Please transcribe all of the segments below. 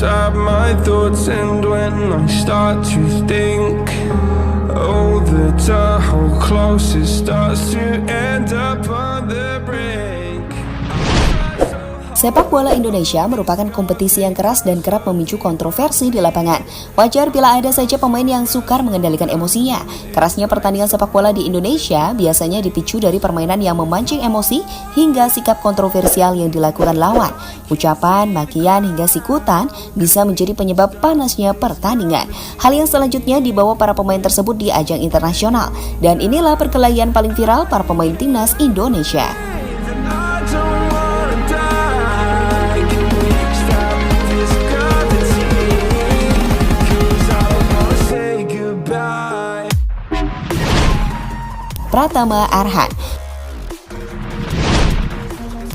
inside my thoughts, and when I start to think, oh, the Tahoe closest starts to end up on the brink. Sepak bola Indonesia merupakan kompetisi yang keras dan kerap memicu kontroversi di lapangan. Wajar bila ada saja pemain yang sukar mengendalikan emosinya. Kerasnya pertandingan sepak bola di Indonesia biasanya dipicu dari permainan yang memancing emosi hingga sikap kontroversial yang dilakukan lawan. Ucapan, makian, hingga sikutan bisa menjadi penyebab panasnya pertandingan. Hal yang selanjutnya dibawa para pemain tersebut di ajang internasional. Dan inilah perkelahian paling viral para pemain timnas Indonesia. Pratama Arhan.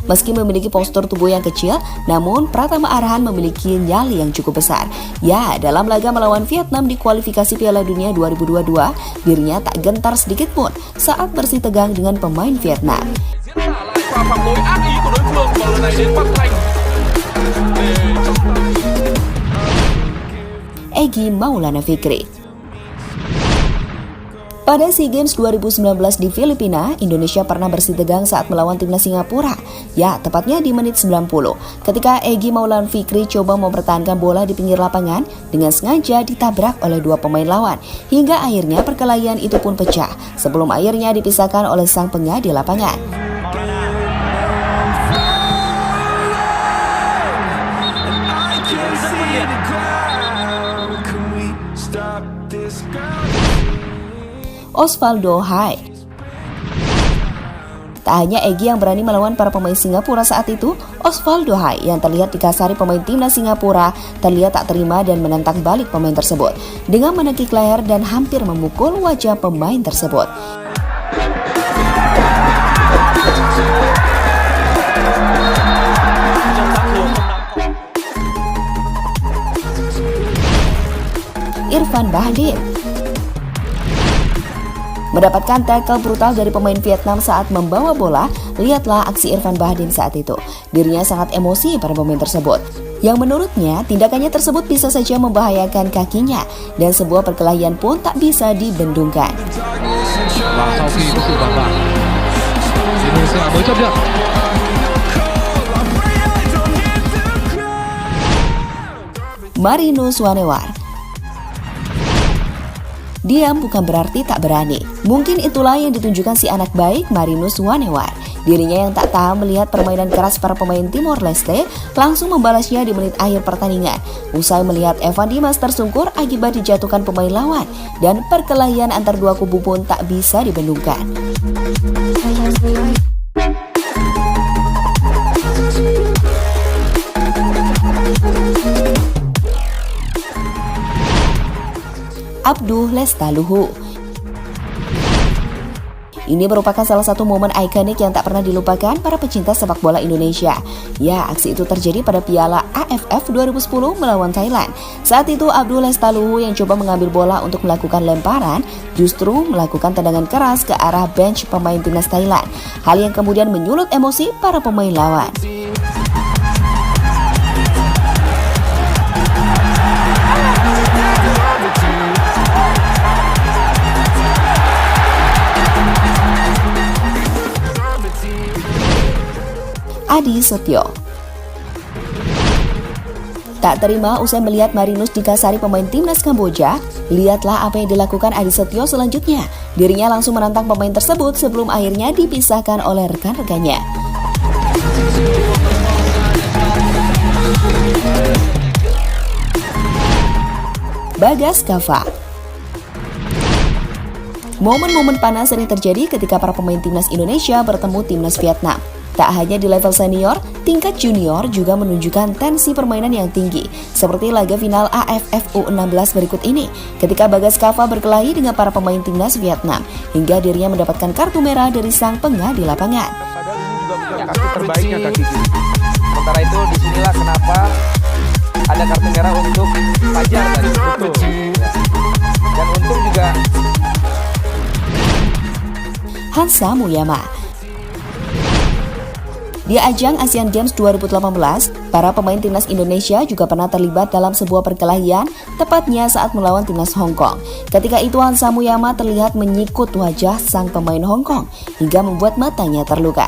Meski memiliki postur tubuh yang kecil, namun Pratama Arhan memiliki nyali yang cukup besar. Ya, dalam laga melawan Vietnam di kualifikasi Piala Dunia 2022, dirinya tak gentar sedikit pun saat bersih tegang dengan pemain Vietnam. Egy Maulana Fikri. Pada SEA Games 2019 di Filipina, Indonesia pernah bersih tegang saat melawan timnas Singapura. Ya, tepatnya di menit 90, ketika Egy Maulana Fikri coba mempertahankan bola di pinggir lapangan, dengan sengaja ditabrak oleh dua pemain lawan. Hingga akhirnya perkelahian itu pun pecah, sebelum akhirnya dipisahkan oleh sang pengadil lapangan. Osvaldo Hai. Tak hanya Egy yang berani melawan para pemain Singapura saat itu, Osvaldo Hai yang terlihat dikasari pemain timnas Singapura terlihat tak terima dan menentang balik pemain tersebut dengan menekik leher dan hampir memukul wajah pemain tersebut. Irfan Bahdim mendapatkan tackle brutal dari pemain Vietnam saat membawa bola. Lihatlah aksi Irfan Bahdim saat itu. Dirinya sangat emosi pada pemain tersebut, yang menurutnya tindakannya tersebut bisa saja membahayakan kakinya, dan sebuah perkelahian pun tak bisa dibendungkan. Marinus Wanewar. Diam bukan berarti tak berani. Mungkin itulah yang ditunjukkan si anak baik Marinus Wanewar. Dirinya yang tak tahan melihat permainan keras para pemain Timor Leste langsung membalasnya di menit akhir pertandingan. Usai melihat Evan Dimas tersungkur akibat dijatuhkan pemain lawan, dan perkelahian antar dua kubu pun tak bisa dibendungkan. Abduh Lestaluhu. Ini merupakan salah satu momen ikonik yang tak pernah dilupakan para pecinta sepak bola Indonesia. Ya, aksi itu terjadi pada Piala AFF 2010 melawan Thailand. Saat itu Abduh Lestaluhu yang coba mengambil bola untuk melakukan lemparan, justru melakukan tendangan keras ke arah bench pemain timnas Thailand. Hal yang kemudian menyulut emosi para pemain lawan. Adi Setio. Tak terima usai melihat Marinus dikasari pemain timnas Kamboja, lihatlah apa yang dilakukan Adi Setio selanjutnya. Dirinya langsung menantang pemain tersebut sebelum akhirnya dipisahkan oleh rekan-rekannya. Bagas Kava. Momen-momen panas sering terjadi ketika para pemain timnas Indonesia bertemu timnas Vietnam. Tak hanya di level senior, tingkat junior juga menunjukkan tensi permainan yang tinggi, seperti laga final AFF U16 berikut ini, ketika Bagas Kava berkelahi dengan para pemain timnas Vietnam, hingga dirinya mendapatkan kartu merah dari sang pengadil lapangan. Kaki terbaiknya kaki kiri. Sementara itu disinilah kenapa ada kartu merah untuk Fajar dari Sekutu. Dan untung juga Hansa Muyama. Di ajang Asian Games 2018, para pemain timnas Indonesia juga pernah terlibat dalam sebuah perkelahian, tepatnya saat melawan timnas Hong Kong. Ketika itu Hansa Muyama terlihat menyikut wajah sang pemain Hong Kong hingga membuat matanya terluka.